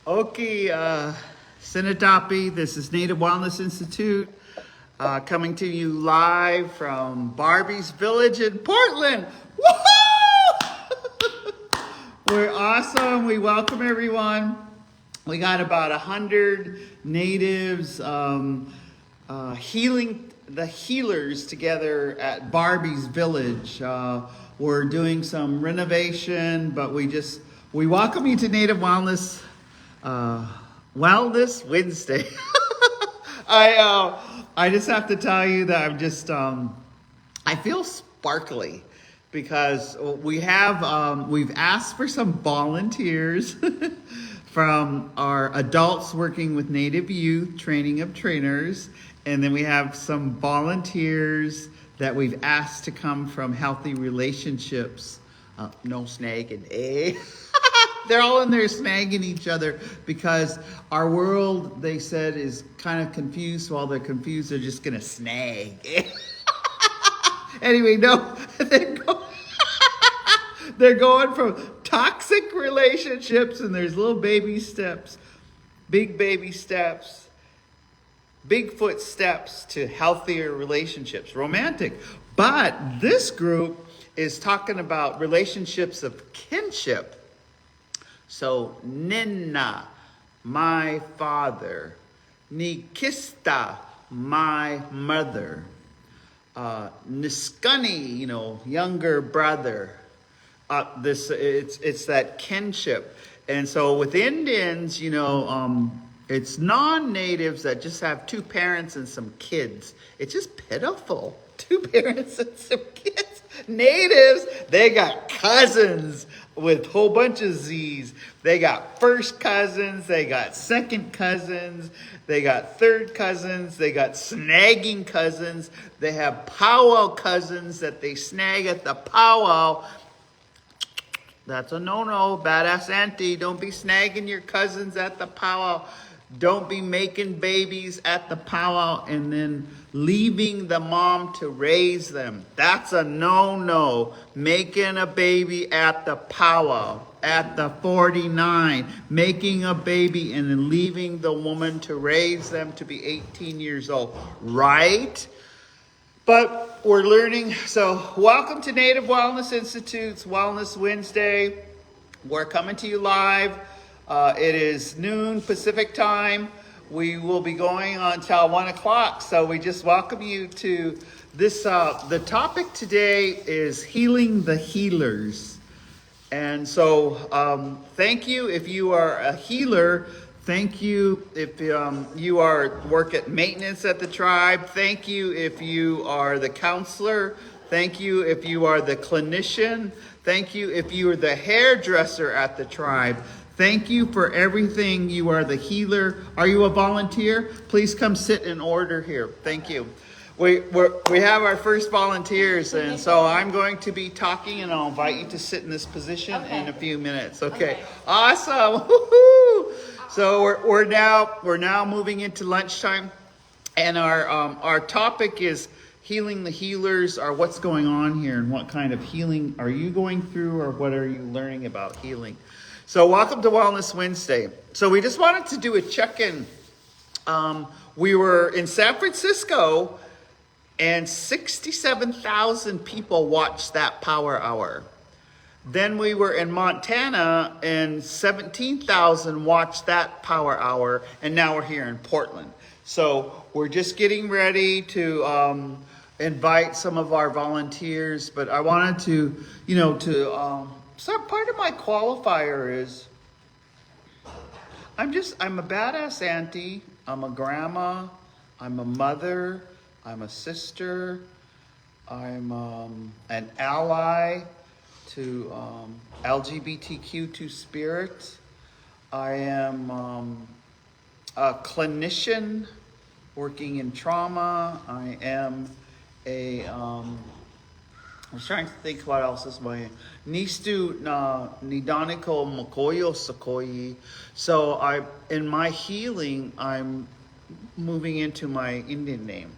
Okay, Sinadapi, this is Native Wellness Institute, coming to you live from Barbie's Village in Portland. Woohoo! We're awesome. We welcome everyone. We got about 100 natives healing the healers together at Barbie's Village. We're doing some renovation, but we welcome you to Native Wellness Wellness Wednesday. I just have to tell you that I feel sparkly because we've asked for some volunteers from our adults working with Native youth, training of trainers, and then we have some volunteers that we've asked to come from Healthy Relationships. No snagging, eh? They're all in there snagging each other because our world, they said, is kind of confused. While they're confused, they're just gonna snag. Anyway, no, they're going from toxic relationships, and there's little baby steps, big baby steps, Bigfoot steps to healthier relationships, romantic. But this group is talking about relationships of kinship. So, Nina, my father. Nikista, my mother. Niskani, younger brother. It's that kinship. And so with Indians, it's non-natives that just have two parents and some kids. It's just pitiful. Two parents and some kids. Natives, they got cousins with a whole bunch of Z's. They got first cousins, they got second cousins, they got third cousins, they got snagging cousins, they have powwow cousins that they snag at the powwow. That's a no-no, badass auntie. Don't be snagging your cousins at the powwow. Don't be making babies at the powwow and then leaving the mom to raise them. That's a no-no. Making a baby at the powwow, at the 49, making a baby and then leaving the woman to raise them to be 18 years old, right? But we're learning. So welcome to Native Wellness Institute's Wellness Wednesday. We're coming to you live. It is noon Pacific time. We will be going until 1 o'clock. So we just welcome you to this. The topic today is healing the healers. And so thank you if you are a healer. Thank you if you work at maintenance at the tribe. Thank you if you are the counselor. Thank you if you are the clinician. Thank you if you are the hairdresser at the tribe. Thank you for everything. You are the healer. Are you a volunteer? Please come sit in order here. Thank you. We have our first volunteers, and so I'm going to be talking, and I'll invite you to sit in this position in a few minutes. Okay. Awesome. Woo-hoo! So we're now moving into lunchtime, and our topic is healing the healers, or what's going on here, and what kind of healing are you going through, or what are you learning about healing? So welcome to Wellness Wednesday. So we just wanted to do a check-in. We were in San Francisco, and 67,000 people watched that Power Hour. Then we were in Montana, and 17,000 watched that Power Hour, and now we're here in Portland. So we're just getting ready to invite some of our volunteers, but I wanted to, so part of my qualifier is I'm a badass auntie, I'm a grandma, I'm a mother, I'm a sister, I'm an ally to LGBTQ2 spirit. I am a clinician working in trauma. I am I was trying to think what else is my Nistu Nidaniko Mokoyo Sakoyi. So in my healing, I'm moving into my Indian name,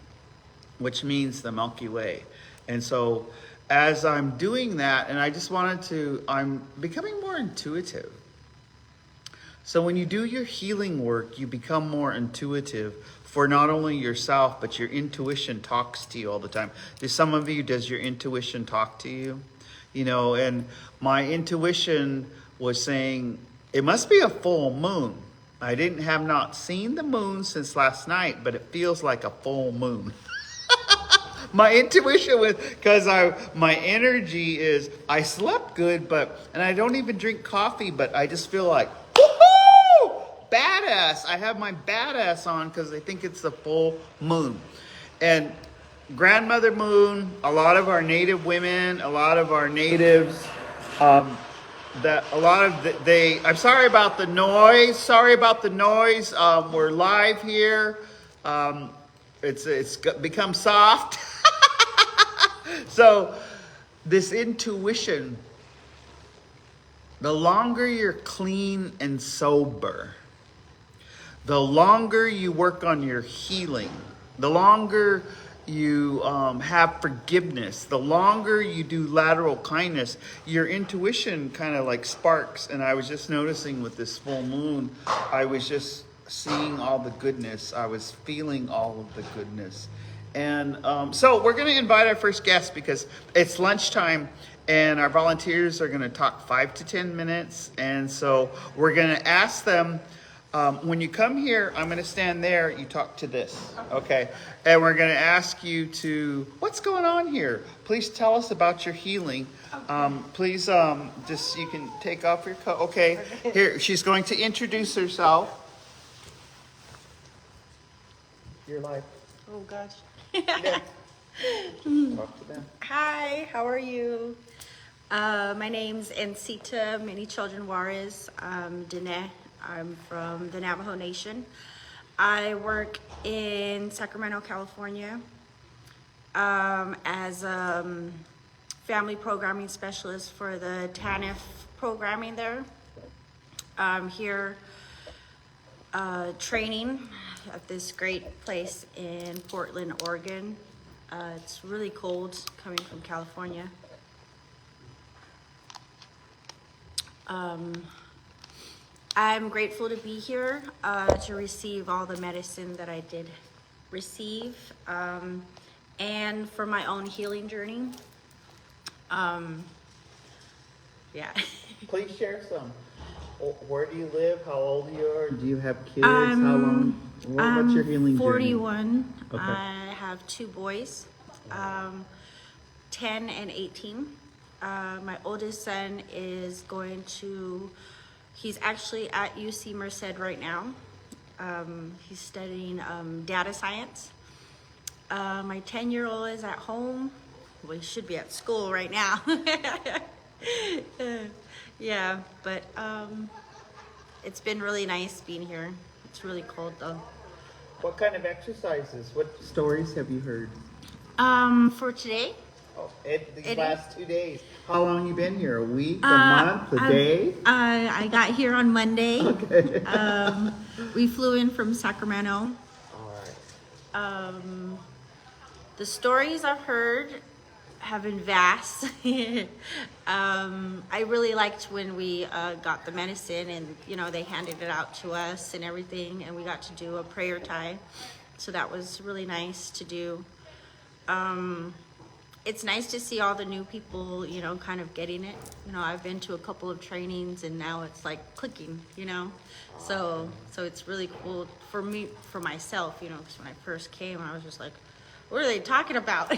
which means the Milky Way. And so as I'm doing that, and I'm becoming more intuitive. So when you do your healing work, you become more intuitive for not only yourself, but your intuition talks to you all the time. Do some of you, does your intuition talk to you? You know, and my intuition was saying, it must be a full moon. I have not seen the moon since last night, but it feels like a full moon. My intuition was, because my energy is, I slept good, and I don't even drink coffee, but I just feel like, woohoo! Badass. I have my badass on because I think it's the full moon. And grandmother moon, a lot of our native women, a lot of our natives, I'm sorry about the noise. We're live here. It's become soft. So this intuition, the longer you're clean and sober, the longer you work on your healing, the longer you have forgiveness, the longer you do lateral kindness, your intuition kind of like sparks. And I was just noticing with this full moon, I was just seeing all the goodness. I was feeling all of the goodness. And so we're going to invite our first guest because it's lunchtime and our volunteers are going to talk 5 to 10 minutes. And so we're going to ask them, when you come here, I'm going to stand there. You talk to this. Okay. And we're going to ask you what's going on here? Please tell us about your healing. Please, you can take off your coat. Okay. Here, she's going to introduce herself. Your life. Oh, gosh. Yeah. Talk to them. Hi, how are you? My name's Encita Many Children Juarez. Dene. I'm from the Navajo Nation. I work in Sacramento, California, as a family programming specialist for the TANF programming there. I'm here training at this great place in Portland, Oregon. It's really cold coming from California. I'm grateful to be here to receive all the medicine that I did receive, and for my own healing journey. Yeah. Please share some. Where do you live? How old you are? Do you have kids? How long? What's your healing 41. journey? Okay. I have 2 boys, 10 and 18. My oldest son is he's actually at UC Merced right now. He's studying data science. My 10-year-old is at home. Well, he should be at school right now. Yeah, but it's been really nice being here. It's really cold though. What kind of exercises? What stories have you heard? For today? Oh, these last 2 days. How long you been here? A week? A month? A day? I got here on Monday. Okay. We flew in from Sacramento. All right. The stories I've heard have been vast. I really liked when we got the medicine and, they handed it out to us and everything, and we got to do a prayer tie. So that was really nice to do. It's nice to see all the new people, kind of getting it. I've been to a couple of trainings and now it's like clicking, So it's really cool for me, for myself, because when I first came, I was just like, what are they talking about?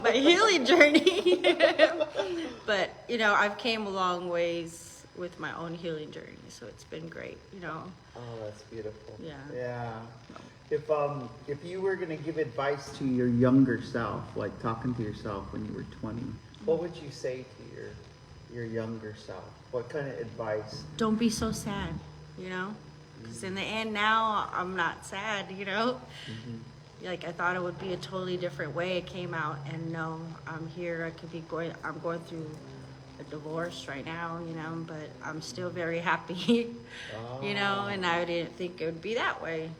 My healing journey. But, I've came a long ways with my own healing journey. So it's been great, Oh, that's beautiful. Yeah. Yeah. If you were going to give advice to your younger self, like talking to yourself when you were 20, what would you say to your younger self? What kind of advice? Don't be so sad, because in the end now I'm not sad, Mm-hmm. Like I thought it would be a totally different way it came out, and no, I'm here. I'm going through a divorce right now, but I'm still very happy, and I didn't think it would be that way,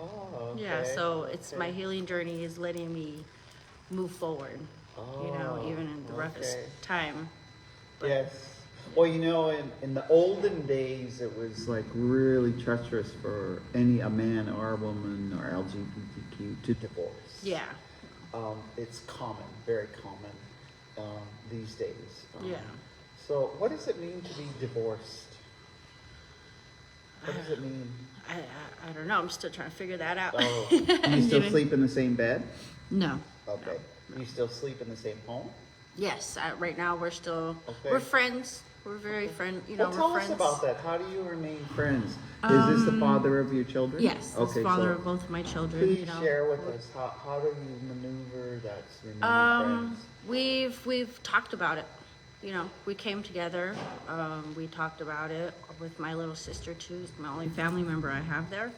Oh, okay. Yeah, so it's my healing journey is letting me move forward, even in the roughest time. But Yes. Well, in the olden days, it was like really treacherous for a man or a woman or LGBTQ to divorce. Yeah. It's common, very common these days. Yeah. So, what does it mean to be divorced? What does it mean? I don't know. I'm still trying to figure that out. Oh, do you still sleep in the same bed? No. Okay. Do you still sleep in the same home? Yes. Right now we're still Okay. we're friends. We're very friend. Well, we're tell friends. us about that. How do you remain friends? Is this the father of your children? Yes. That's Okay, father so of both of my children. please share with us how do you maneuver that remaining friends? We've talked about it. We came together. We talked about it with my little sister too. It's my only family member I have there,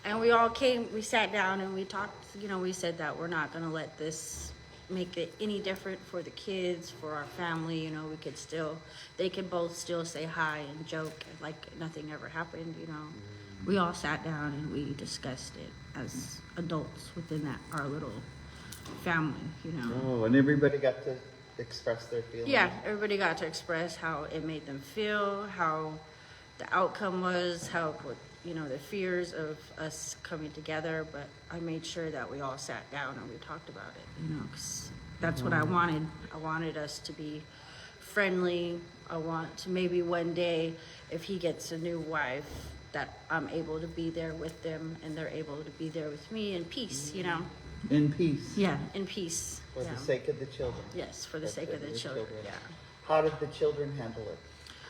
and we sat down and we talked. We said that we're not going to let this make it any different for the kids, for our family. They could both still say hi and joke like nothing ever happened. We all sat down and we discussed it as adults within our little family. Oh, and everybody got to express their feelings. Yeah, everybody got to express how it made them feel, how the outcome was, the fears of us coming together. But I made sure that we all sat down and we talked about it, 'cause that's what I wanted. I wanted us to be friendly. I want to maybe one day, if he gets a new wife, that I'm able to be there with them and they're able to be there with me in peace, In peace. Yeah, in peace. For Yeah. the sake of the children. Yes, for the sake of the children. Yeah. How did the children handle it?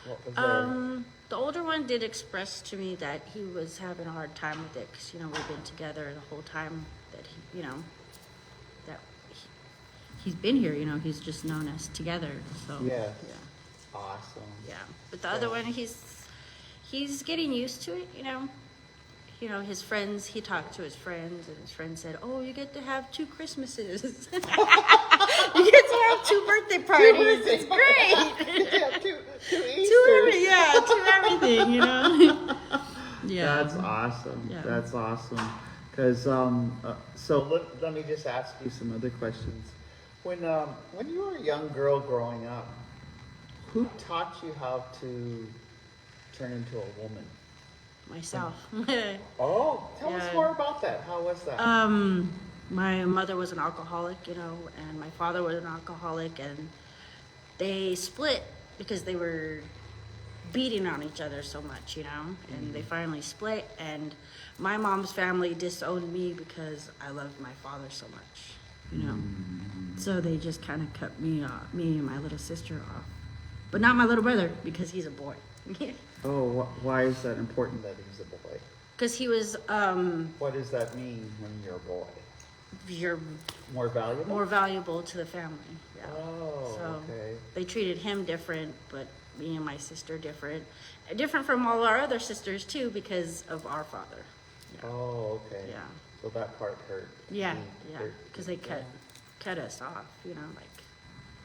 What was their... The older one did express to me that he was having a hard time with it because, we've been together the whole time that he's been here, he's just known us together. So, Yeah. Yeah. Awesome. Yeah. But the other one, he's getting used to it, his friends, he talked to his friends and his friends said, "Oh, you get to have 2 Christmases." You get to have 2 birthday parties. It's great. Yeah, two Easters. To everything, Yeah. That's awesome. Yeah. That's awesome. Because so let me just ask you some other questions. When you were a young girl growing up, who taught you how to turn into a woman? Myself. Oh, tell us Yeah. more about that. How was that? My mother was an alcoholic, and my father was an alcoholic, and they split because they were beating on each other so much, and they finally split, and my mom's family disowned me because I loved my father so much, So they just kind of cut me and my little sister off. But not my little brother because he's a boy. Oh, why is that important that he's a boy? Because he was, What does that mean when you're a boy? you're More valuable? more valuable to the family. Yeah. Oh, So okay. they treated him different, but me and my sister different. Different from all our other sisters too because of our father. Yeah. Oh, okay. Yeah. So that part hurt. Yeah, Deep, yeah. hurt Because they deep, cut us off,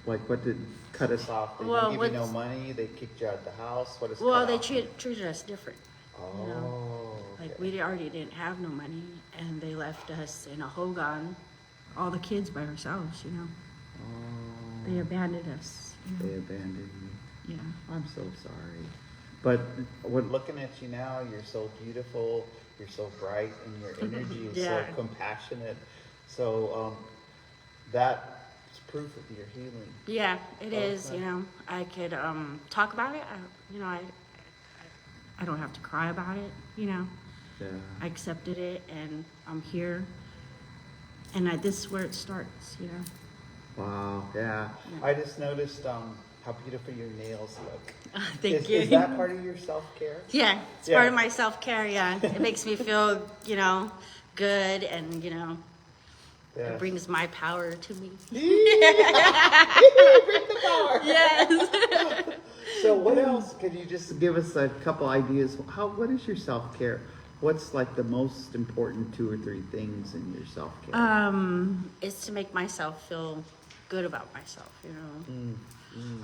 Like what did cut us off? They Well, didn't give you no what's- money. They kicked you out of the house. What is? Well, cut they off? treated us different. Oh. Like okay. we already didn't have no money, and they left us in a hogan, all the kids by ourselves. Oh, They abandoned us. they abandoned you. Yeah. I'm so sorry. But when looking at you now, you're so beautiful. You're so bright, and your energy is Yeah. so compassionate. So that's proof of your healing. Yeah, it is. Okay. I could talk about it. I don't have to cry about it. Yeah. I accepted it, and I'm here. And this is where it starts. Wow. Yeah. Yeah. I just noticed how beautiful your nails look. Thank you. Is that part of your self-care? Yeah, it's Yeah. part of my self care. Yeah, it makes me feel good, and Yeah. it brings my power to me. Bring the power. Yes. So what else? Could you just give us a couple ideas? What is your self-care? What's like the most important 2 or 3 things in your self-care? It's to make myself feel good about myself.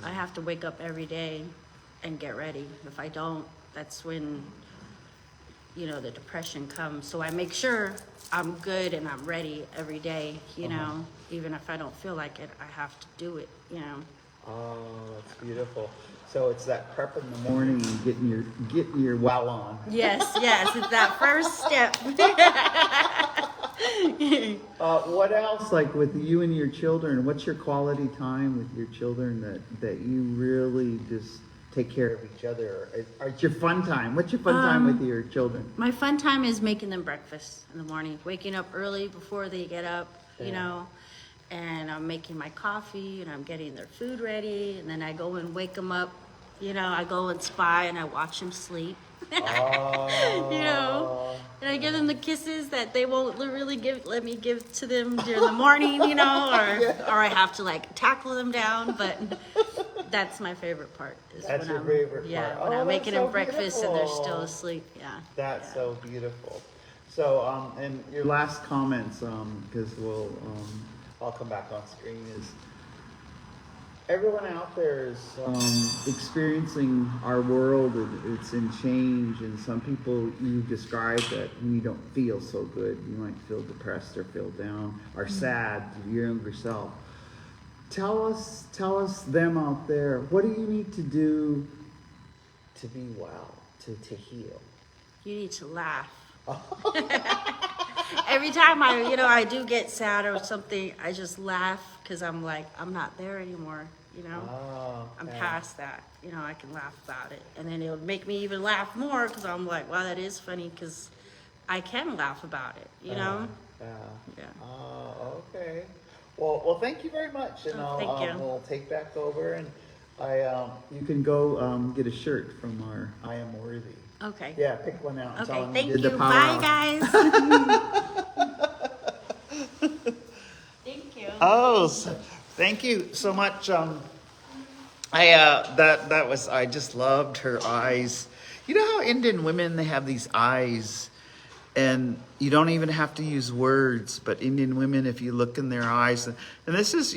I have to wake up every day and get ready. If I don't, that's when the depression comes. So I make sure I'm good and I'm ready every day. Even if I don't feel like it, I have to do it. Oh, that's beautiful. So it's that prep in the morning and getting your well on. Yes, yes, it's that first step. What else, like with you and your children? What's your quality time with your children that you really just take care of each other? Or it's your fun time. What's your fun time with your children? My fun time is making them breakfast in the morning, waking up early before they get up, Yeah. and I'm making my coffee and I'm getting their food ready, and then I go and wake them up. I go and spy and I watch them sleep. Oh. And I give them the kisses that they won't really let me give to them during the morning, or I have to like tackle them down. But that's my favorite part. That's your favorite part. Yeah, when Oh, I'm making that's so them breakfast and they're still beautiful. asleep. Yeah. That's so beautiful. So, and your last comments, because I'll come back on screen, is everyone out there is experiencing our world. It's in change, and some people you describe that when you don't feel so good, you might feel depressed or feel down or sad, your younger self. Tell us them out there, what do you need to do to be well, to heal? You need to laugh. Every time I do get sad or something, I just laugh because I'm like, I'm not there anymore. Oh, I'm yeah. past that. I can laugh about it. And then it'll make me even laugh more because I'm like, wow, that is funny because I can laugh about it, Yeah. Yeah. Oh, okay. Well, thank you very much, and Oh, thank you. we'll take back over, and you can go get a shirt from our I Am Worthy. Okay. Yeah, pick one out. And tell Okay, them thank did the you. power Bye, off. guys. Thank you. Oh, thank you so much. I just loved her eyes. You know how Indian women, they have these eyes, and you don't even have to use words, but Indian women, if you look in their eyes, and this is,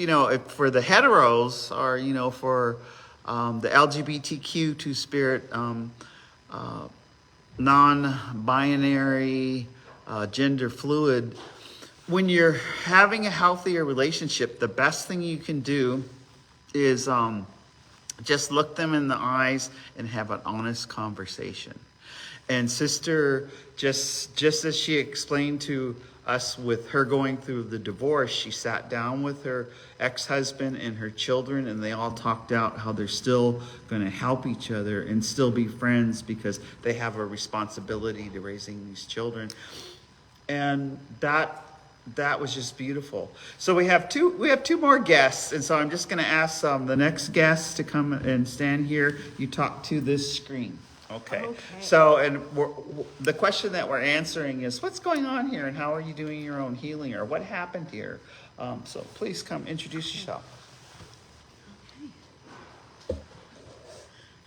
for the heteros, or, for the LGBTQ two-spirit, non-binary, gender fluid, when you're having a healthier relationship, the best thing you can do is just look them in the eyes and have an honest conversation. And sister, just as she explained to us with her going through the divorce, she sat down with her ex-husband and her children, and they all talked out how they're still going to help each other and still be friends because they have a responsibility to raising these children. And that was just beautiful. So we have two more guests, and so I'm just going to ask the next guest to come and stand here. You talk to this screen. Okay. So, and the question that we're answering is, what's going on here, and how are you doing your own healing, or what happened here? So please come introduce yourself.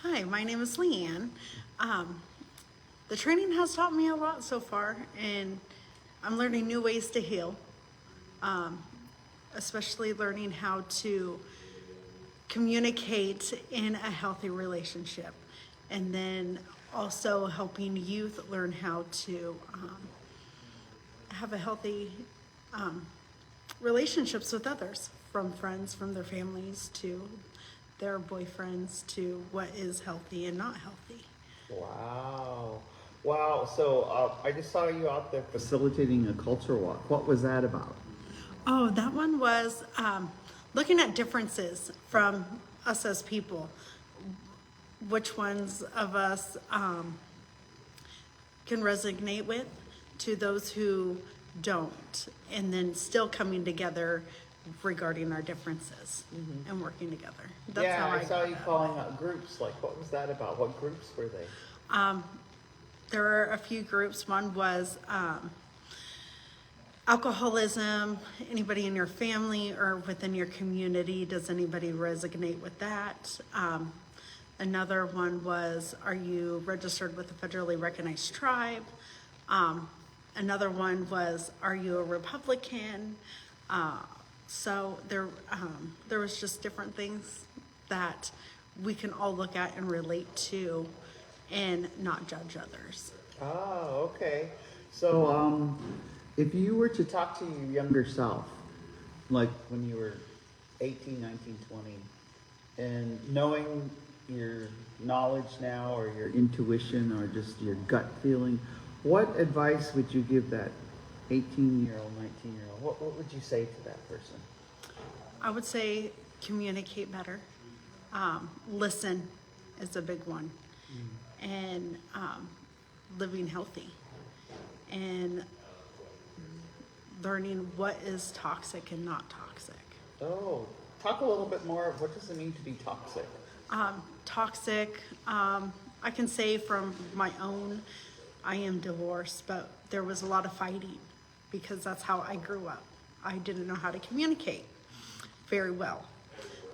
Hi, my name is Leanne. The training has taught me a lot so far, and I'm learning new ways to heal, especially learning how to communicate in a healthy relationship, and then also helping youth learn how to have a healthy relationships with others, from friends, from their families, to their boyfriends, to what is healthy and not healthy. Wow. So I just saw you out there facilitating a culture walk. What was that about? Oh, that one was looking at differences from us as people. Which ones of us can resonate with, to those who don't, and then still coming together regarding our differences and working together. That's how I saw got you that. calling out groups. Like, what was that about? What groups were they? There were a few groups. One was alcoholism. Anybody in your family or within your community, does anybody resonate with that? Another one was, are you registered with a federally recognized tribe? Another one was, are you a Republican? So there was just different things that we can all look at and relate to, and not judge others. Oh, okay. So, if you were to talk to your younger self, like when you were 18, 19, 20, and knowing your knowledge now, or your intuition, or just your gut feeling, what advice would you give that 18-year-old, 19-year-old? What would you say to that person? I would say communicate better. Listen is a big one. And living healthy. And learning what is toxic and not toxic. Oh, talk a little bit more of what does it mean to be toxic? Toxic, I can say from my own, I am divorced, but there was a lot of fighting because that's how I grew up. I didn't know how to communicate very well.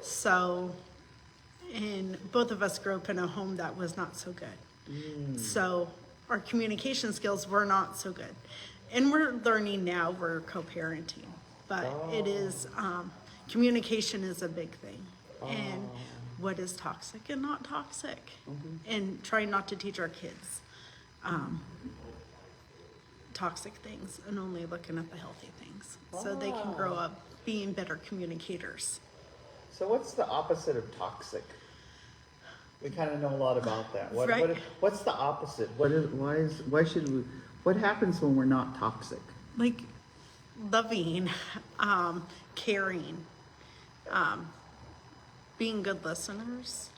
So, and both of us grew up in a home that was not so good. So our communication skills were not so good. And we're learning now, we're co-parenting, but it is, communication is a big thing. And what is toxic and not toxic. And trying not to teach our kids toxic things and only looking at the healthy things. So they can grow up being better communicators. So what's the opposite of toxic? We kind of know a lot about that. Right. What's the opposite? Why should we, what happens when we're not toxic? Like loving, caring, being good listeners,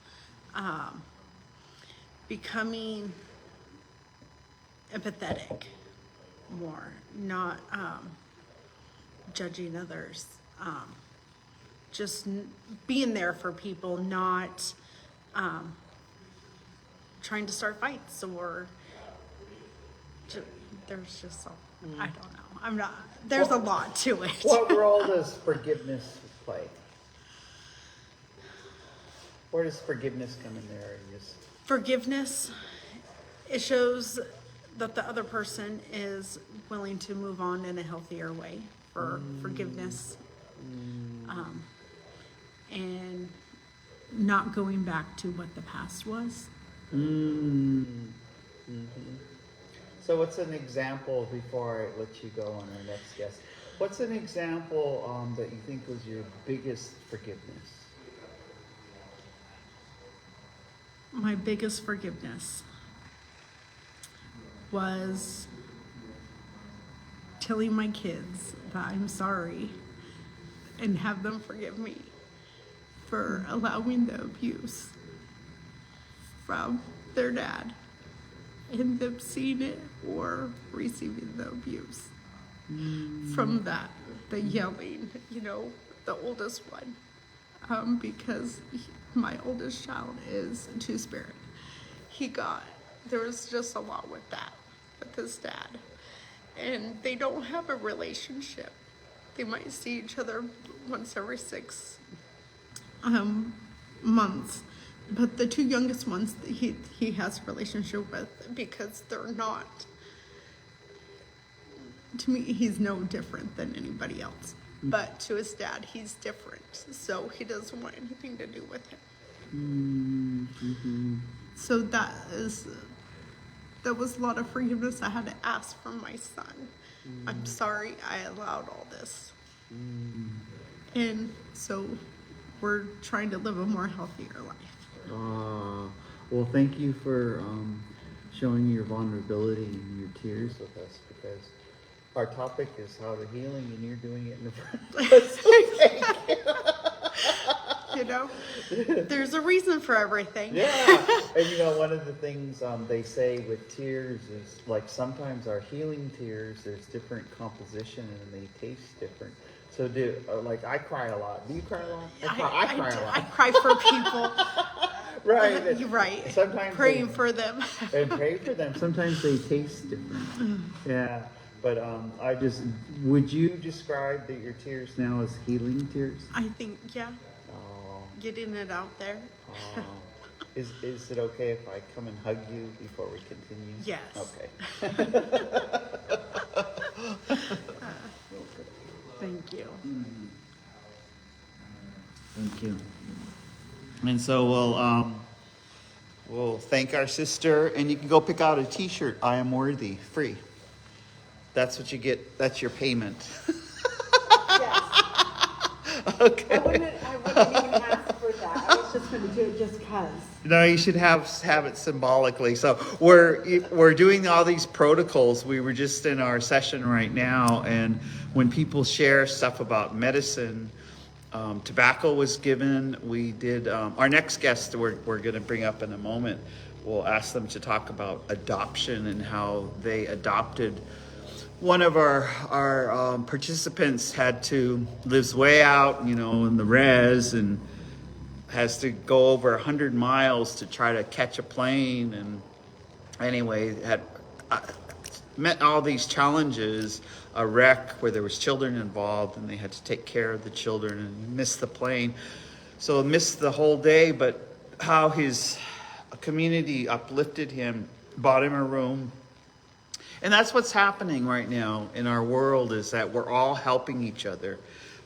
becoming empathetic more, not judging others, just being there for people, not trying to start fights or there's just some, I don't know. I'm not, there's a lot to it. What role does forgiveness play? Where does forgiveness come in there? Forgiveness, it shows that the other person is willing to move on in a healthier way for forgiveness. And not going back to what the past was. So what's an example, before I let you go on our next guest, what's an example that you think was your biggest forgiveness? My biggest forgiveness was telling my kids that I'm sorry and have them forgive me for allowing the abuse from their dad and them seeing it or receiving the abuse from that, the yelling, the oldest one, because my oldest child is a two-spirit. There was just a lot with that, with his dad. And they don't have a relationship. They might see each other once every 6 months. But the two youngest ones he has a relationship with because they're not, to me, he's no different than anybody else. But to his dad, he's different. So he doesn't want anything to do with him. So that was a lot of forgiveness I had to ask from my son. I'm sorry I allowed all this. And so we're trying to live a more healthier life. Well, thank you for showing your vulnerability and your tears with us, because our topic is how to healing, and you're doing it in the front. There's a reason for everything. Yeah, and one of the things they say with tears is, like, sometimes our healing tears, there's different composition and they taste different. So I cry a lot. Do you cry a lot? I cry a lot. I cry for people. Right. You're right. Sometimes praying for them. And pray for them. Sometimes they taste different. Yeah. But would you describe that your tears now as healing tears? I think, yeah. Oh. Getting it out there. Oh. Is it okay if I come and hug you before we continue? Yes. Okay. Thank you. Thank you. And so we'll thank our sister, and you can go pick out a T-shirt. I am worthy, free. That's what you get. That's your payment. Yes. Okay. I wouldn't even ask for that. I was just just gonna do it just cause. No, you should have it symbolically. So we're doing all these protocols. We were just in our session right now, and when people share stuff about medicine, tobacco was given. We did our next guest we're going to bring up in a moment. We'll ask them to talk about adoption and how they adopted. One of our participants lives way out, in the res, and has to go over 100 miles to try to catch a plane. And anyway, had met all these challenges, a wreck where there was children involved, and they had to take care of the children and missed the plane. So missed the whole day, but how his community uplifted him, bought him a room. And that's what's happening right now in our world, is that we're all helping each other.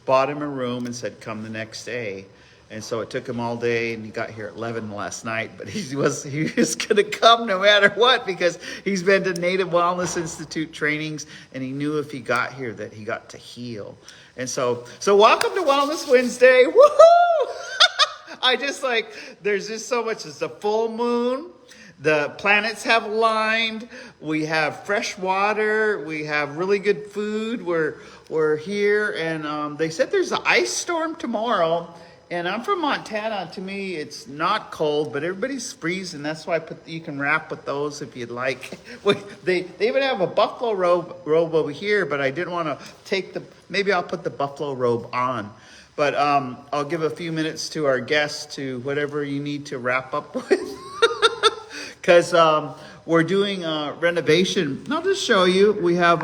Bought him a room and said, come the next day. And so it took him all day, and he got here at 11 last night, but he was going to come no matter what, because he's been to Native Wellness Institute trainings, and he knew if he got here that he got to heal. And so welcome to Wellness Wednesday. Woohoo! There's just so much. It's a full moon. The planets have aligned. We have fresh water. We have really good food. We're here, and they said there's an ice storm tomorrow. And I'm from Montana. To me, it's not cold, but everybody's freezing. That's why you can wrap with those if you'd like. They even have a buffalo robe over here, but I didn't want to maybe I'll put the buffalo robe on. But I'll give a few minutes to our guests to whatever you need to wrap up with. Because we're doing renovation. I'll just show you. We have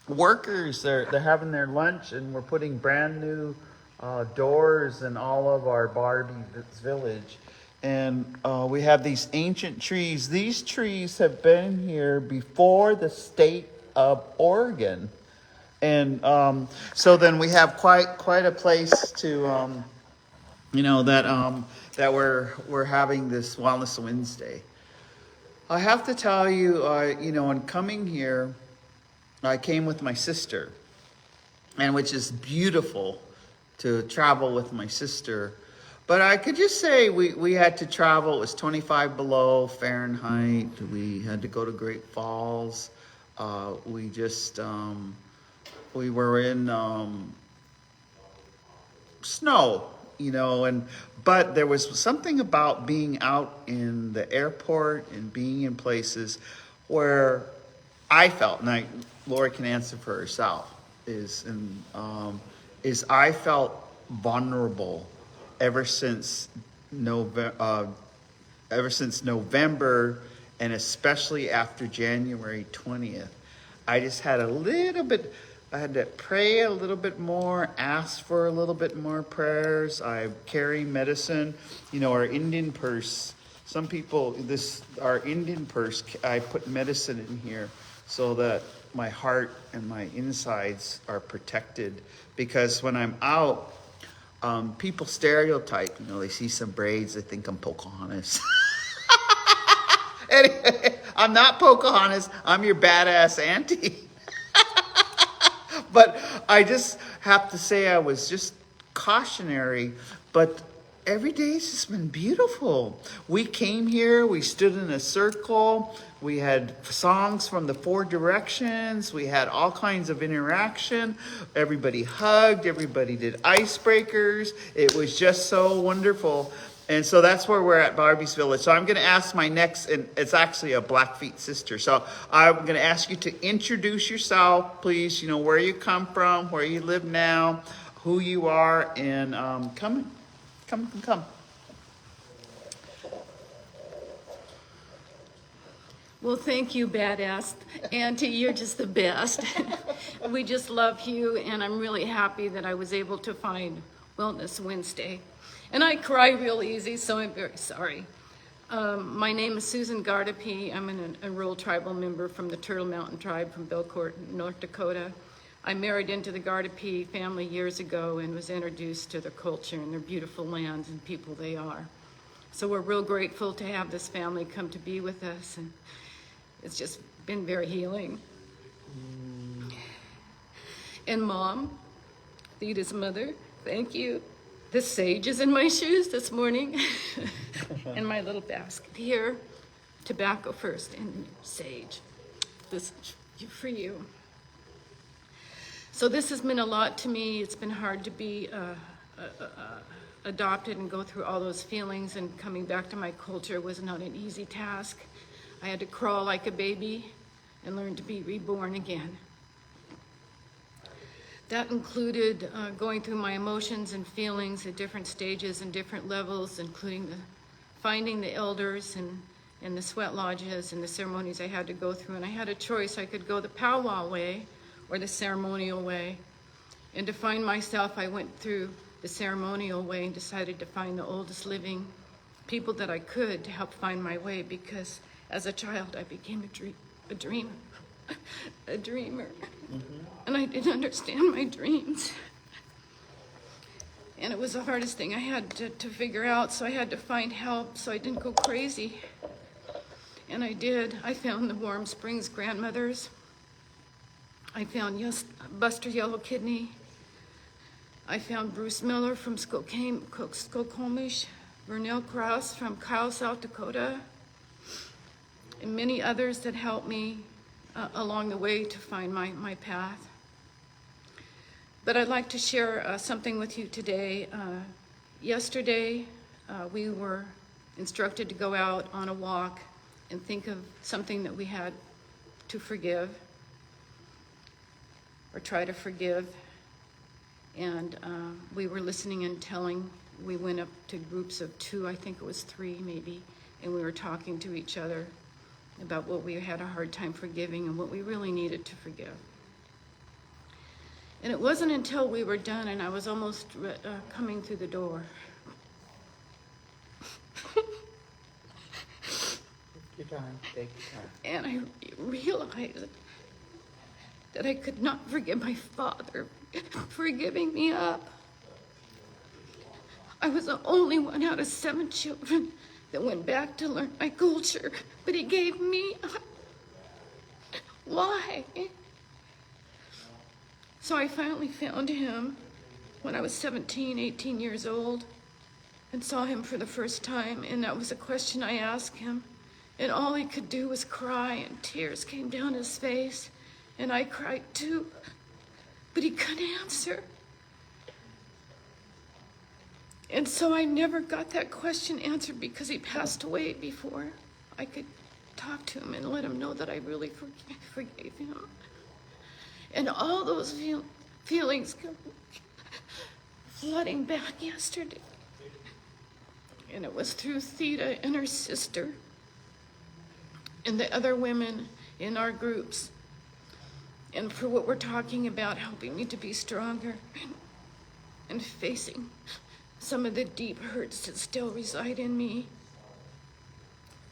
workers. They're having their lunch, and we're putting brand new doors in all of our Barbie Village. And we have these ancient trees. These trees have been here before the state of Oregon. And so then we have quite a place to, that we're having this Wellness Wednesday. I have to tell you, in coming here, I came with my sister, and which is beautiful to travel with my sister. But I could just say we had to travel. It was 25 below Fahrenheit. We had to go to Great Falls. We were in snow, but there was something about being out in the airport and being in places where I felt, and Lori can answer for herself, is I felt vulnerable ever since November, and especially after January 20th. I just had I had to pray a little bit more, ask for a little bit more prayers. I carry medicine, our Indian purse. Some people, our Indian purse, I put medicine in here so that my heart and my insides are protected. Because when I'm out, people stereotype, they see some braids, they think I'm Pocahontas. Anyway, I'm not Pocahontas, I'm your badass auntie. But I just have to say I was just cautionary, but every day's just been beautiful. We came here, we stood in a circle, we had songs from the Four Directions, we had all kinds of interaction, everybody hugged, everybody did icebreakers. It was just so wonderful. And so that's where we're at Barbie's Village. So I'm going to ask my next, and it's actually a Blackfeet sister. So I'm going to ask you to introduce yourself, please. Where you come from, where you live now, who you are, and come. Well, thank you, badass Auntie. You're just the best. We just love you, and I'm really happy that I was able to find Wellness Wednesday. And I cry real easy, so I'm very sorry. My name is Susan Gardapi. I'm an enrolled tribal member from the Turtle Mountain Tribe from Belcourt, North Dakota. I married into the Gardapi family years ago and was introduced to their culture and their beautiful lands and people they are. So we're real grateful to have this family come to be with us, and it's just been very healing. And Mom, Theta's mother, thank you. The sage is in my shoes this morning, in my little basket here. Tobacco first and sage. This is for you. So this has meant a lot to me. It's been hard to be adopted and go through all those feelings, and coming back to my culture was not an easy task. I had to crawl like a baby and learn to be reborn again. That included going through my emotions and feelings at different stages and different levels, including finding the elders and the sweat lodges and the ceremonies I had to go through. And I had a choice. I could go the powwow way or the ceremonial way. And to find myself, I went through the ceremonial way and decided to find the oldest living people that I could to help find my way, because as a child I became a dreamer. And I didn't understand my dreams. And it was the hardest thing I had to figure out, so I had to find help so I didn't go crazy. And I did. I found the Warm Springs grandmothers. I found Buster Yellow Kidney. I found Bruce Miller from Skokomish, Vernell Cross from Kyle, South Dakota, and many others that helped me along the way to find my path. But I'd like to share something with you today. Yesterday, we were instructed to go out on a walk and think of something that we had to forgive or try to forgive. And we were listening and telling. We went up to groups of 2, I think it was 3 maybe, and we were talking to each other about what we had a hard time forgiving and what we really needed to forgive. And it wasn't until we were done and I was almost coming through the door. Take your time, take your time. And I realized that I could not forgive my father for giving me up. I was the only one out of 7 children that went back to learn my culture, but he gave me up. Why? So I finally found him when I was 17, 18 years old, and saw him for the first time, and that was a question I asked him, and all he could do was cry, and tears came down his face, and I cried too, but he couldn't answer. And so I never got that question answered because he passed away before I could talk to him and let him know that I really forgave him. And all those feelings come flooding back yesterday. And it was through Theta and her sister and the other women in our groups. And for what we're talking about, helping me to be stronger and facing some of the deep hurts that still reside in me.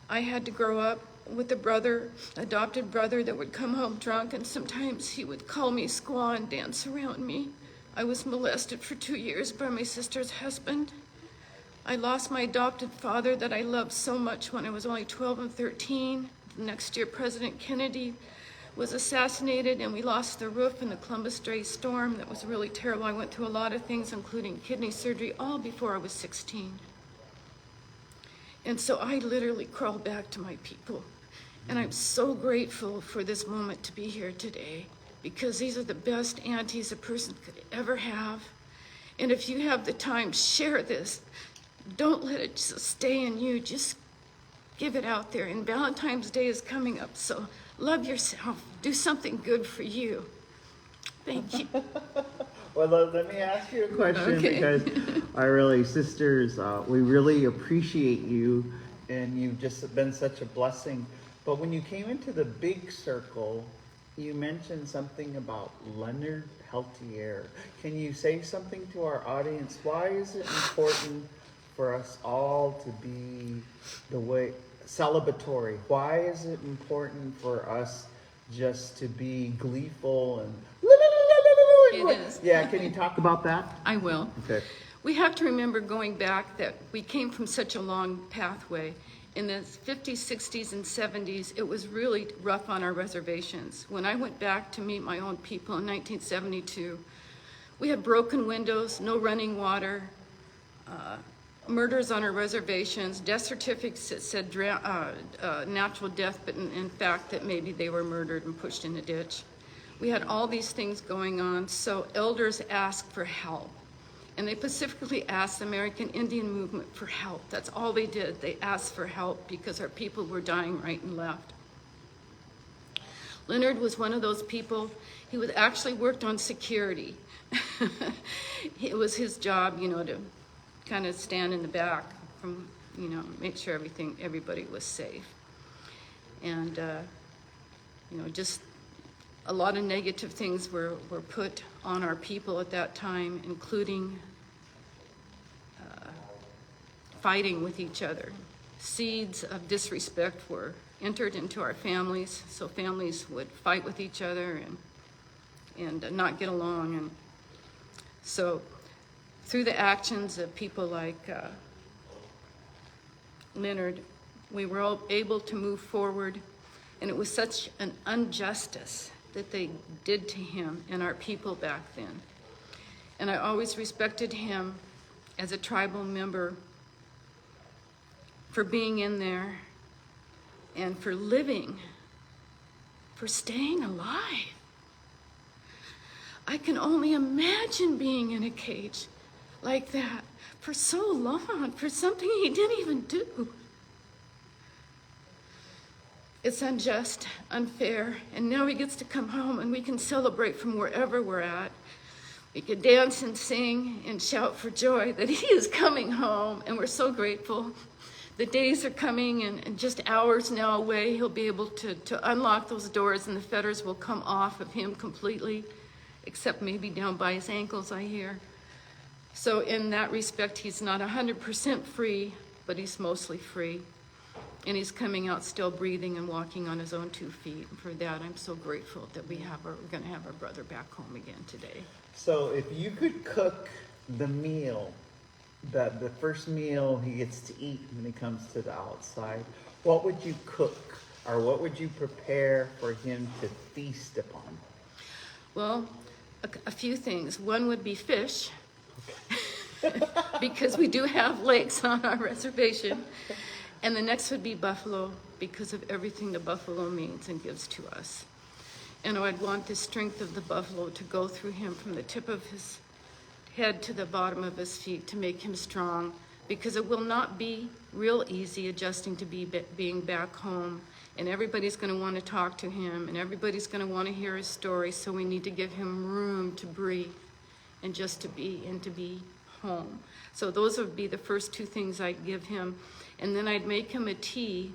I had to grow up with a brother, adopted brother, that would come home drunk, and sometimes he would call me squaw and dance around me. I was molested for 2 years by my sister's husband. I lost my adopted father that I loved so much when I was only 12 and 13. The next year, President Kennedy was assassinated, and we lost the roof in the Columbus Day storm. That was really terrible. I went through a lot of things, including kidney surgery, all before I was 16. And so I literally crawled back to my people. And I'm so grateful for this moment to be here today, because these are the best aunties a person could ever have. And if you have the time, share this. Don't let it just stay in you. Just give it out there. And Valentine's Day is coming up, so love yourself. Do something good for you. Thank you. Well, let me ask you a question, Okay. because sisters, we really appreciate you, and you've just been such a blessing. But when you came into the big circle, you mentioned something about Leonard Peltier. Can you say something to our audience? Why is it important for us all to be the way celebratory? Why is it important for us just to be gleeful and It is. Yeah, can you talk about that? I will. Okay. We have to remember, going back, that we came from such a long pathway. In the 50s, 60s, and 70s, it was really rough on our reservations. When I went back to meet my own people in 1972, we had broken windows, no running water, murders on our reservations, death certificates that said natural death, but in fact that maybe they were murdered and pushed in a ditch. We had all these things going on, so elders asked for help. And they specifically asked the American Indian movement for help. That's all they did. They asked for help because our people were dying right and left. Leonard was one of those people. He was actually worked on security. It was his job, you know, to kind of stand in the back from, you know, make sure everybody was safe. And, you know, just a lot of negative things were put on our people at that time, including fighting with each other. Seeds of disrespect were entered into our families, so families would fight with each other and not get along. And so through the actions of people like Leonard, we were all able to move forward, and it was such an injustice that they did to him and our people back then. And I always respected him as a tribal member for being in there and for living, for staying alive. I can only imagine being in a cage like that for so long, for something he didn't even do. It's unjust, unfair, and now he gets to come home and we can celebrate from wherever we're at. We can dance and sing and shout for joy that he is coming home, and we're so grateful. The days are coming, and just hours now away, he'll be able to unlock those doors, and the fetters will come off of him completely, except maybe down by his ankles, I hear. So in that respect, he's not 100% free, but he's mostly free. And he's coming out still breathing and walking on his own 2 feet. And for that, I'm so grateful that we're going to have our brother back home again today. So if you could cook the meal, the first meal he gets to eat when he comes to the outside, what would you cook, or what would you prepare for him to feast upon? Well, a few things. One would be fish, because we do have lakes on our reservation. And the next would be buffalo, because of everything the buffalo means and gives to us. And I'd want the strength of the buffalo to go through him from the tip of his head to the bottom of his feet to make him strong, because it will not be real easy adjusting to being back home. And everybody's going to want to talk to him, and everybody's going to want to hear his story, so we need to give him room to breathe and just to be home. So those would be the first 2 things I'd give him. And then I'd make him a tea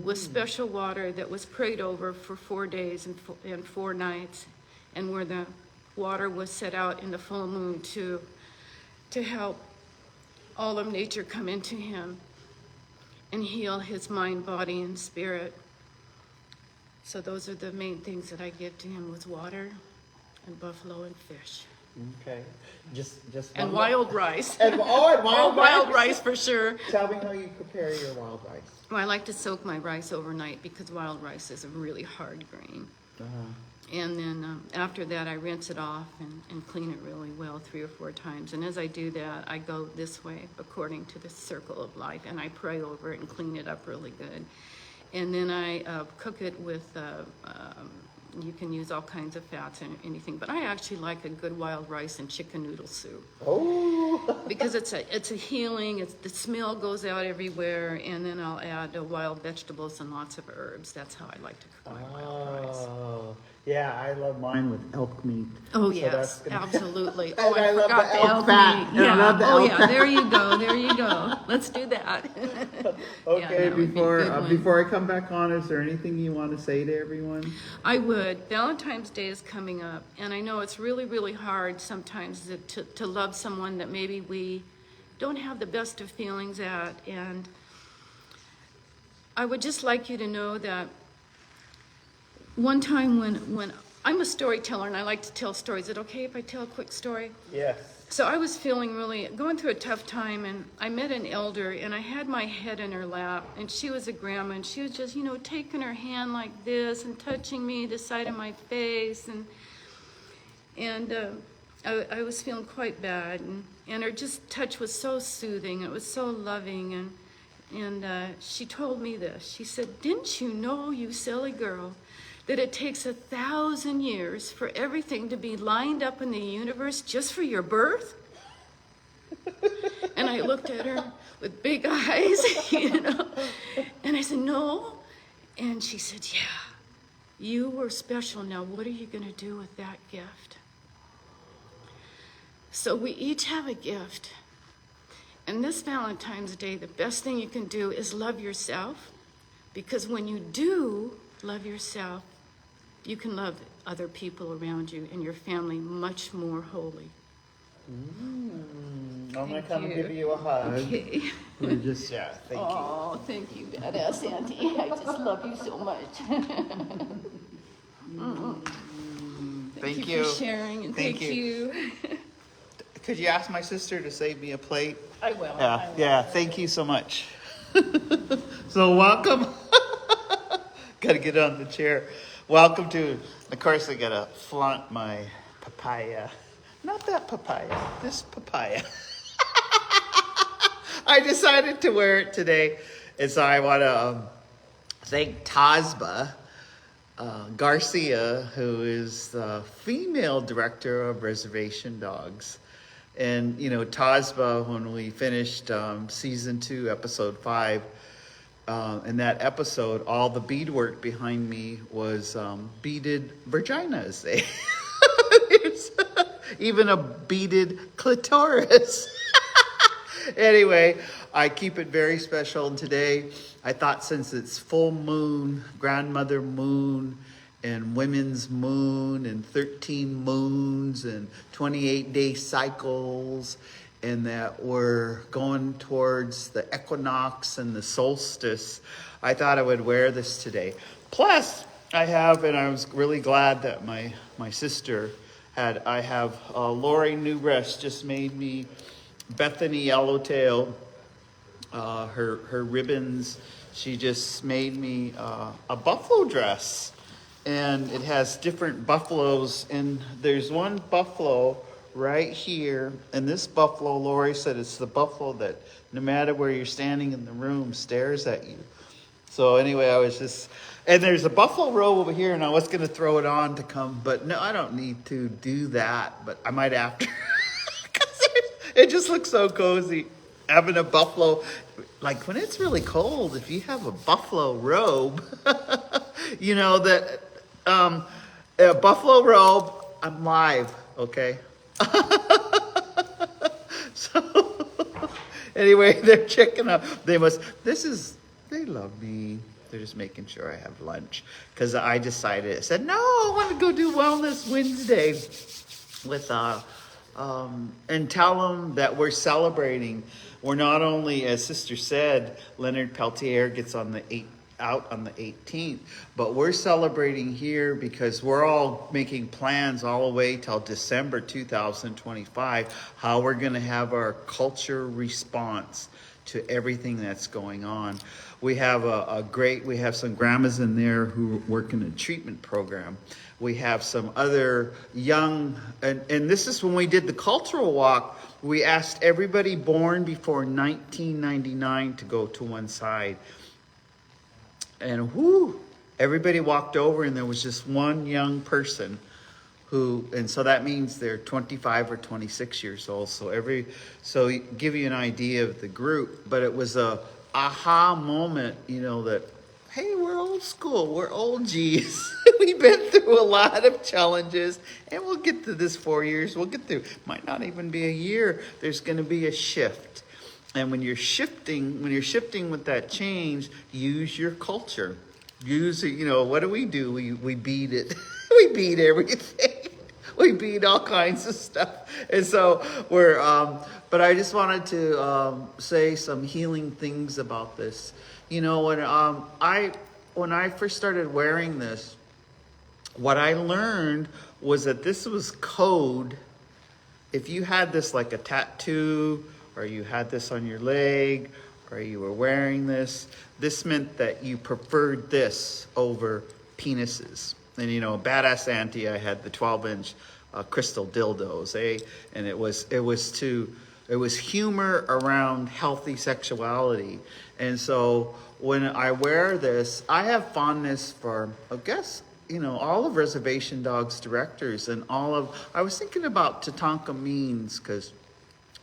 with special water that was prayed over for 4 days and 4 nights, and where the water was set out in the full moon to help all of nature come into him and heal his mind, body, and spirit. So those are the main things that I give to him, was water and buffalo and fish. Okay, just And one wild rice. and wild Wild rice for sure. Tell me how you prepare your wild rice. Well, I like to soak my rice overnight because wild rice is a really hard grain. And then after that, I rinse it off and clean it really well 3 or 4 times. And as I do that, I go this way according to the circle of life, and I pray over it and clean it up really good. And then I cook it with, you can use all kinds of fats and anything, but I actually like a good wild rice and chicken noodle soup. Oh, Because it's a healing, the smell goes out everywhere, and then I'll add wild vegetables and lots of herbs. That's how I like to cook my wild rice. oh, yeah, I love mine with elk meat. Oh, So yes, that's gonna- absolutely. And Oh, I I love forgot the the elk elk fat. meat. And I Yeah. love the Oh, elk yeah, fat. there you go, there you go. Let's do that. Okay, that would be a good one. before I come back on, is there anything you want to say to everyone? I would. Valentine's Day is coming up, and I know it's really, really hard sometimes to love someone that maybe we don't have the best of feelings at. And I would just like you to know that one time when I'm a storyteller and I like to tell stories, is it okay if I tell a quick story? Yes. So I was going through a tough time, and I met an elder, and I had my head in her lap, and she was a grandma, and she was just, taking her hand like this and touching me, the side of my face, and I was feeling quite bad, and her just touch was so soothing. It was so loving, and she told me this. She said, "Didn't you know, you silly girl, that it takes 1,000 years for everything to be lined up in the universe just for your birth?" And I looked at her with big eyes, you know, and I said, "No." And she said, "Yeah, you were special. Now, what are you going to do with that gift?" So we each have a gift. And this Valentine's Day, the best thing you can do is love yourself, because when you do love yourself, you can love other people around you and your family much more wholly. I'm gonna Thank come you. give you a hug. Okay. We're just, yeah, thank you. Oh, thank you, badass auntie. I just love you so much. Thank you for sharing, and Thank thank you. Could you ask my sister to save me a plate? I will. Yeah, thank you so much. So welcome. Gotta get on the chair. Welcome to, of course I gotta flaunt my papaya. Not that papaya, this papaya. I decided to wear it today. And so I wanna thank Tasba Garcia, who is the female director of Reservation Dogs. And, you know, Tasba, when we finished season 2, episode 5, in that episode, all the beadwork behind me was beaded vaginas. There's even a beaded clitoris. Anyway, I keep it very special. And today, I thought since it's full moon, grandmother moon, and women's moon, and 13 moons, and 28-day cycles, and that we're going towards the equinox and the solstice, I thought I would wear this today. Plus, I have, and I was really glad that my sister I have Lori Newbreast just made me Bethany Yellowtail, her ribbons. She just made me a buffalo dress, and it has different buffaloes, and there's one buffalo right here, and this buffalo, Lori said, it's the buffalo that no matter where you're standing in the room stares at you. So anyway, I was just, and there's a buffalo robe over here, and I was going to throw it on to come, but no, I don't need to do that, but I might after. It just looks so cozy having a buffalo. Like when it's really cold, if you have a buffalo robe, you know that a buffalo robe, I'm live, okay? So anyway, they're checking out. They love me. They're just making sure I have lunch. Because I decided, I said, no, I want to go do Wellness Wednesday with and tell them that we're celebrating. We're not only, as Sister said, Leonard Peltier gets out on the 18th, but we're celebrating here because we're all making plans all the way till December 2025, how we're going to have our culture response to everything that's going on. We have we have some grandmas in there who work in a treatment program. We have some other young, and this is when we did the cultural walk, we asked everybody born before 1999 to go to one side. And everybody walked over, and there was just one young person and so that means they're 25 or 26 years old. So give you an idea of the group, but it was a aha moment, you know, that, hey, we're old school, we're old G's. We've been through a lot of challenges, and we'll get to this 4 years. We'll get through, might not even be a year. There's going to be a shift. And when you're shifting with that change, use your culture. Use it, you know, what do? We beat it. We beat everything. We beat all kinds of stuff. And so but I just wanted to say some healing things about this. You know, when I first started wearing this, what I learned was that this was code. If you had this like a tattoo, or you had this on your leg, or you were wearing this meant that you preferred this over penises. And you know, badass auntie, I had the 12-inch crystal dildos, and it was to It was humor around healthy sexuality. And so when I wear this, I have fondness for, I guess, all of Reservation Dogs directors and I was thinking about Tatanka Means, because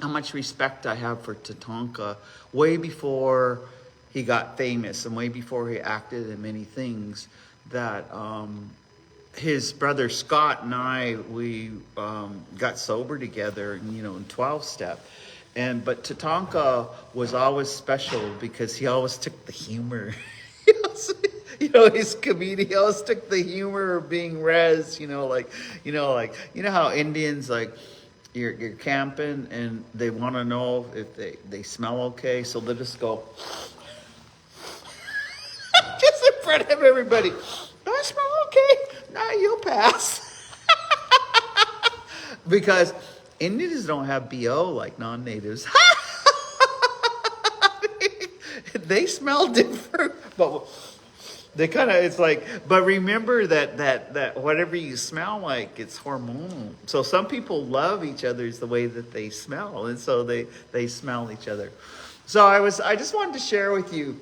how much respect I have for Tatanka way before he got famous and way before he acted in many things, that his brother Scott and we got sober together, in 12-step. But Tatanka was always special because he always took the humor. His comedian, he always took the humor of being res, how Indians, like, you're camping and they want to know if they smell okay, so they'll just go just in front of everybody. Do I smell okay? Nah, you'll pass. Because Indians don't have BO like non-natives. They smell different, but they kind of, it's like, but remember that whatever you smell like, it's hormonal. So some people love each other's the way that they smell, and so they smell each other. So I just wanted to share with you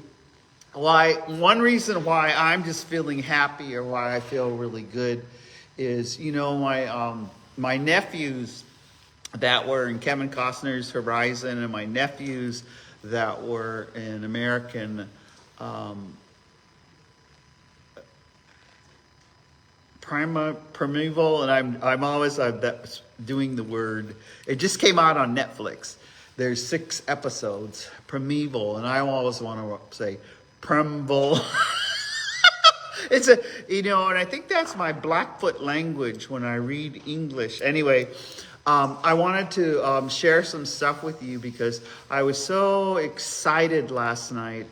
one reason why I'm just feeling happy, or why I feel really good, is my nephews that were in Kevin Costner's Horizon, and my nephews that were in American Primeval, and I'm always doing the word. It just came out on Netflix. There's 6 episodes, Primeval, and I always want to say Primeval. It's and I think that's my Blackfoot language when I read English. Anyway, I wanted to share some stuff with you because I was so excited last night.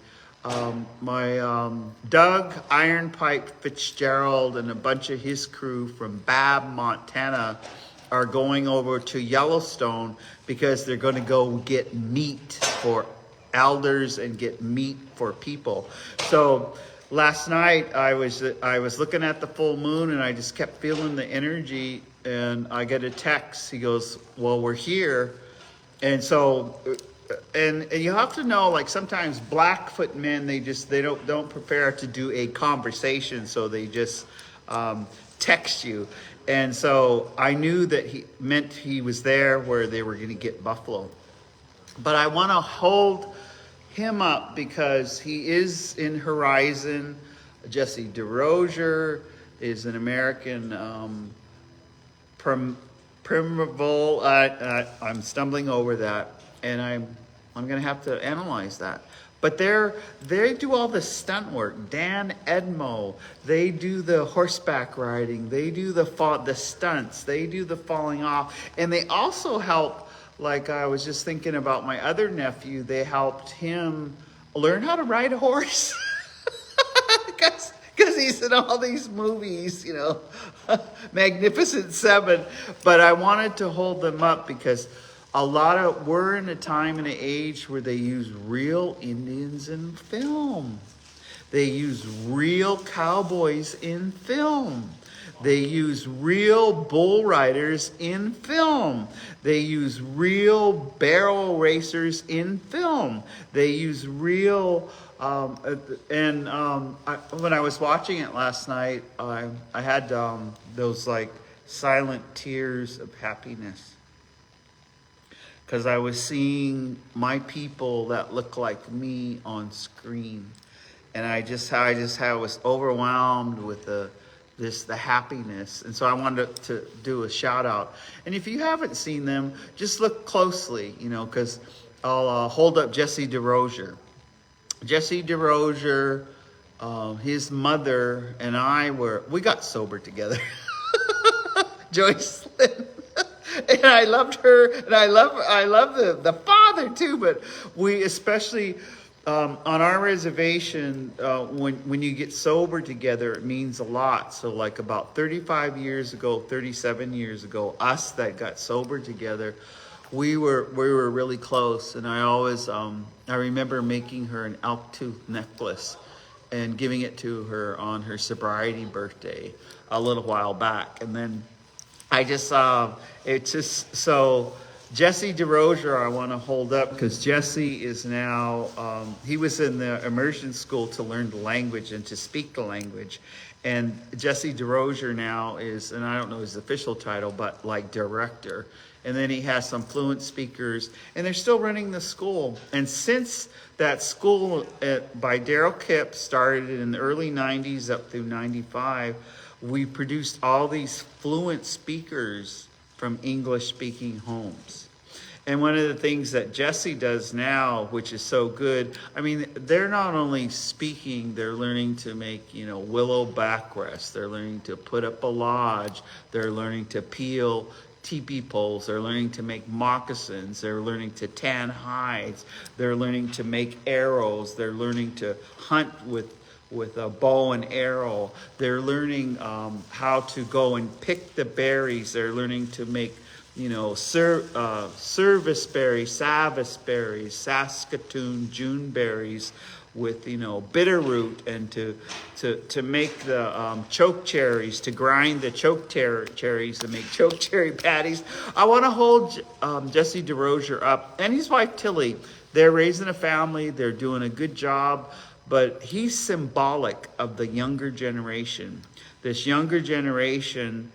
My Doug Ironpipe Fitzgerald and a bunch of his crew from Babb, Montana, are going over to Yellowstone because they're going to go get meat for elders and get meat for people. So last night I was looking at the full moon, and I just kept feeling the energy, and I get a text. He goes, "Well, we're here." And so and you have to know, like, sometimes Blackfoot men, they don't prepare to do a conversation, so they just text you. And so I knew that he meant he was there where they were going to get buffalo. But I want to hold him up because he is in Horizon. Jesse DeRozier is an American Primeval. I'm stumbling over that, and I'm going to have to analyze that. But they do all the stunt work. Dan Edmo, they do the horseback riding. They do the stunts. They do the falling off. And they also help, like I was just thinking about my other nephew, they helped him learn how to ride a horse. Because he's in all these movies, Magnificent Seven. But I wanted to hold them up because we're in a time and an age where they use real Indians in film. They use real cowboys in film. They use real bull riders in film. They use real barrel racers in film. They use real, when I was watching it last night, I had those like silent tears of happiness. Because I was seeing my people that look like me on screen. And I was overwhelmed with the happiness. And so I wanted to do a shout out. And if you haven't seen them, just look closely, because I'll hold up Jesse DeRozier. Jesse DeRozier, his mother and we got sober together. Joyce Lynn. And I loved her, and I love the father too. But we especially on our reservation, when you get sober together, it means a lot. So like about 37 years ago, us that got sober together, we were really close. And I always I remember making her an elk tooth necklace and giving it to her on her sobriety birthday a little while back. And then it's just so Jesse DeRozier, I want to hold up because Jesse is now, he was in the immersion school to learn the language and to speak the language. And Jesse DeRozier now is, and I don't know his official title, but like director. And then he has some fluent speakers, and they're still running the school. And since that school by Daryl Kipp started in the early 90s up through 95, we produced all these fluent speakers from English-speaking homes. And one of the things that Jesse does now, which is so good, I mean, they're not only speaking, they're learning to make, willow backrest. They're learning to put up a lodge. They're learning to peel teepee poles. They're learning to make moccasins. They're learning to tan hides. They're learning to make arrows. They're learning to hunt with a bow and arrow. They're learning how to go and pick the berries. They're learning to make, service berries, Savis berries, Saskatoon June berries with, bitterroot, and to make the choke cherries, to grind the cherries to make choke cherry patties. I want to hold Jesse DeRozier up, and his wife Tilly. They're raising a family. They're doing a good job. But he's symbolic of the younger generation. This younger generation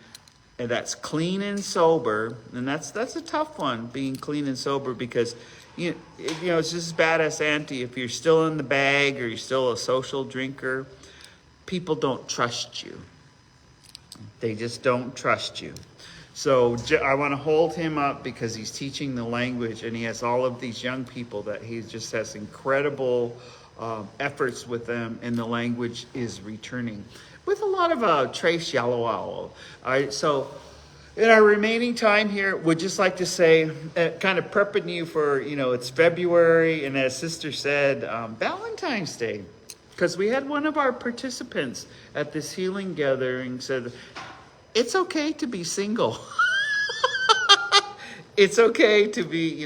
that's clean and sober, and that's a tough one, being clean and sober, because it's just as bad as Auntie. If you're still in the bag or you're still a social drinker, people don't trust you. They just don't trust you. So I want to hold him up because he's teaching the language, and he has all of these young people that he just has incredible efforts with them, and the language is returning with a lot of trace yellow owl. All right, so in our remaining time here, would just like to say, kind of prepping you for, it's February, and as Sister said, Valentine's Day, because we had one of our participants at this healing gathering said, it's okay to be single. It's okay to be,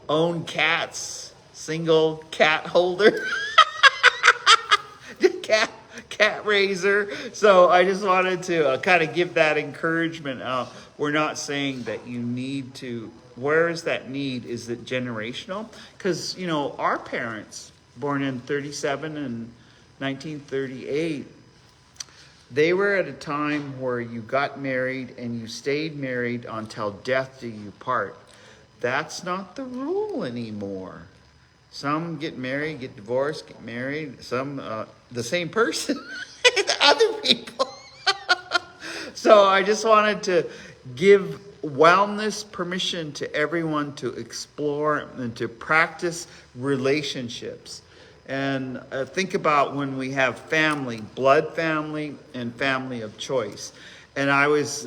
own cats, single cat holder, cat raiser. So I just wanted to kind of give that encouragement. We're not saying that you need to. Where is that need? Is it generational? Because our parents, born in 37 and 1938, they were at a time where you got married and you stayed married until death do you part. That's not the rule anymore. Some get married, get divorced, get married. Some, the same person, other people. So I just wanted to give wellness permission to everyone to explore and to practice relationships. And think about when we have family, blood family and family of choice. And I was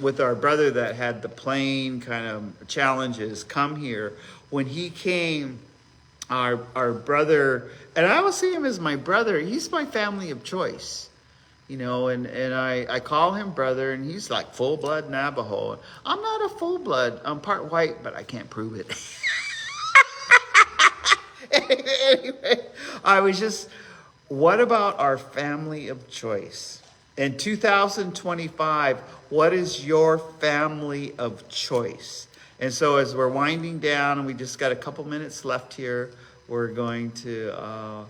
with our brother that had the plane kind of challenges come here. When he came, our brother, and I will see him as my brother, he's my family of choice. And I call him brother, and he's like full-blood Navajo. I'm not a full-blood. I'm part white, but I can't prove it. Anyway, what about our family of choice? In 2025, what is your family of choice? And so as we're winding down, and we just got a couple minutes left here, we're going to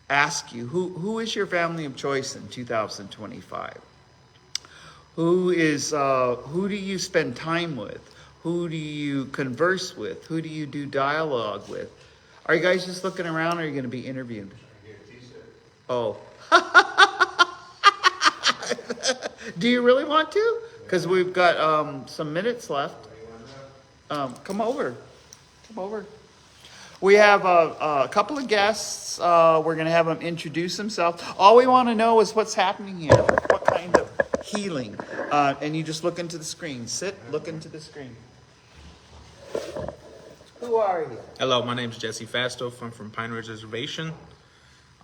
ask you, who is your family of choice in 2025? Who do you spend time with? Who do you converse with? Who do you do dialogue with? Are you guys just looking around, or are you going to be interviewed? Oh. Do you really want to? Because we've got some minutes left. Come over. We have a couple of guests. We're going to have them introduce themselves. All we want to know is what's happening here. What kind of healing? And you just look into the screen. Look into the screen. Who are you? Hello, my name is Jesse Fastow. I'm from Pine Ridge Reservation.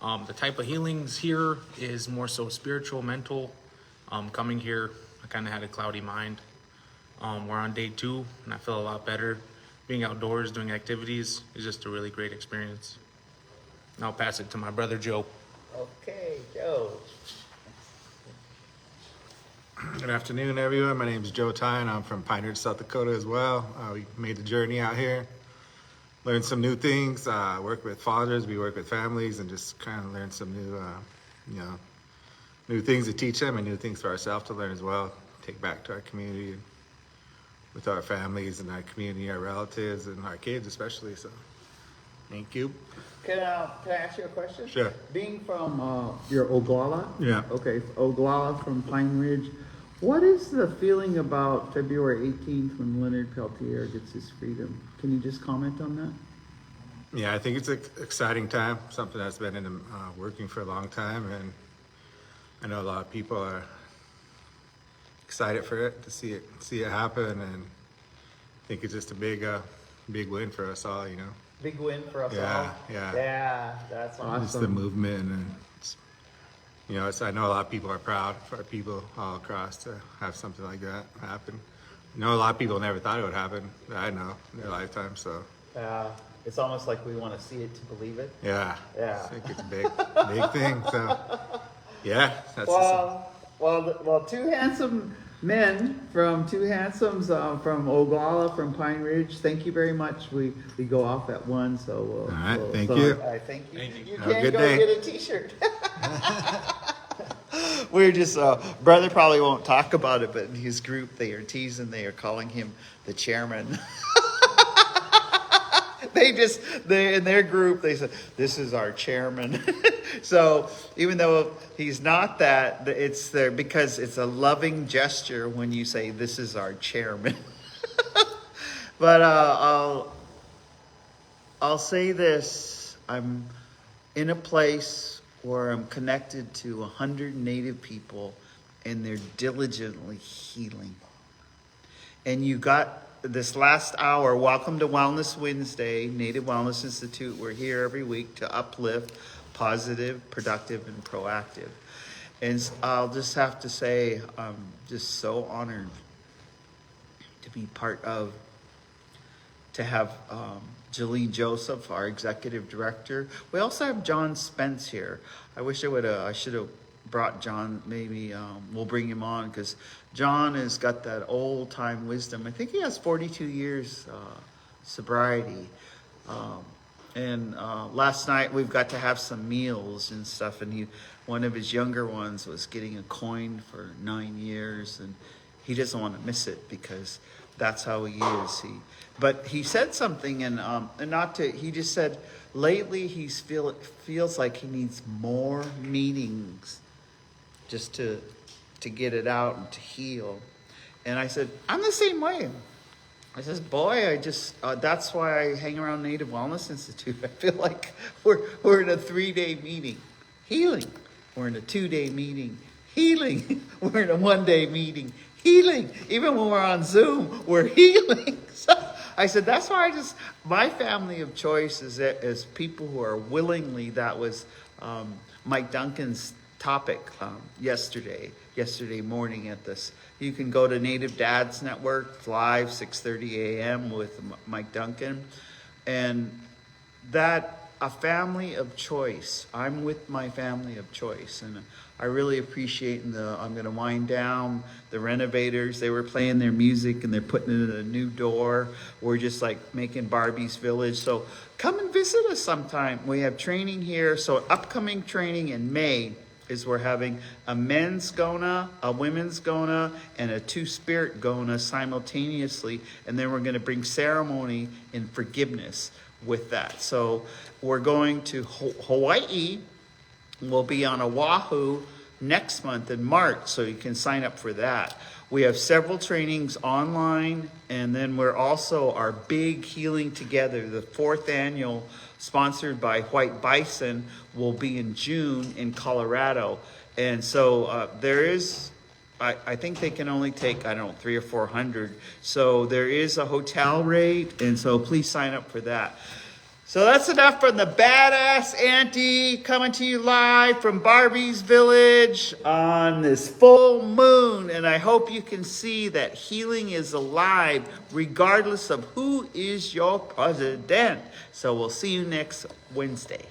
The type of healings here is more so spiritual, mental. Coming here, I kind of had a cloudy mind. We're on day 2, and I feel a lot better. Being outdoors, doing activities is just a really great experience. And I'll pass it to my brother, Joe. Okay, Joe. Good afternoon, everyone. My name is Joe Ty, and I'm from Pine Ridge, South Dakota as well. We made the journey out here, learned some new things, work with fathers, we work with families, and just kind of learn some new things to teach them and new things for ourselves to learn as well. Take back to our community and with our families and our community, our relatives, and our kids especially. So, thank you. Can I ask you a question? Sure. Being from, you're Oglala? Yeah. Okay, Oglala from Pine Ridge. What is the feeling about February 18th when Leonard Peltier gets his freedom? Can you just comment on that? Yeah, I think it's an exciting time, something that's been in the, working for a long time, and I know a lot of people are excited for it, to see it happen, and I think it's just a big win for us all, Big win for us Yeah, all. yeah. Yeah, that's awesome. Just the movement, and I know a lot of people are proud for people all across to have something like that happen. I know a lot of people never thought it would happen, that I know, in their lifetime, so. It's almost like we want to see it to believe it. Yeah. Yeah. I think it's a big thing, so. Yeah, that's Well, two handsome men from two handsomes from Oglala, from Pine Ridge. Thank you very much. We go off at 1, so All right, thank you. Thank you. You Have a can good go day. get a T-shirt. We're just brother probably won't talk about it, but in his group they are teasing. They are calling him the chairman. They in their group they said, "This is our chairman." So even though he's not that, it's there because it's a loving gesture when you say, "This is our chairman." But I'll say this: I'm in a place where I'm connected to 100 Native people, and they're diligently healing. And you got this last hour. Welcome to Wellness Wednesday, Native Wellness Institute. We're here every week to uplift, positive, productive, and proactive. And I'll just have to say, I'm just so honored to be part of, to have Jolene Joseph, our executive director. We also have John Spence here. I should have brought John. Maybe we'll bring him on because John has got that old time wisdom. I think he has 42 years sobriety. And last night we've got to have some meals and stuff. And one of his younger ones was getting a coin for 9 years, and he doesn't want to miss it because that's how he is. But he said something, and he just said lately feels like he needs more meetings just to get it out and to heal. And I said, I'm the same way. I says, boy, that's why I hang around Native Wellness Institute. I feel like we're in a 3-day meeting, healing. We're in a 2-day meeting, healing. We're in a 1-day meeting, healing. Even when we're on Zoom, we're healing. So I said, that's why my family of choice is people who are willingly, that was Mike Duncan's topic yesterday morning at this. You can go to Native Dads Network, live 6:30 a.m. with Mike Duncan. And that, a family of choice. I'm with my family of choice. And I really appreciate I'm going to wind down the renovators. They were playing their music and they're putting in a new door. We're just like making Barbie's Village. So come and visit us sometime. We have training here. So upcoming training in May is we're having a men's Gona, a women's Gona, and a two-spirit Gona simultaneously. And then we're going to bring ceremony and forgiveness with that. So we're going to Hawaii. We'll be on Oahu next month in March, so you can sign up for that. We have several trainings online, and then we're also our big Healing Together, the 4th annual, sponsored by White Bison, will be in June in Colorado. And so there is, I think they can only take, 300 or 400. So there is a hotel rate, and so please sign up for that. So that's enough from the badass auntie coming to you live from Barbie's Village on this full moon. And I hope you can see that healing is alive regardless of who is your president. So we'll see you next Wednesday.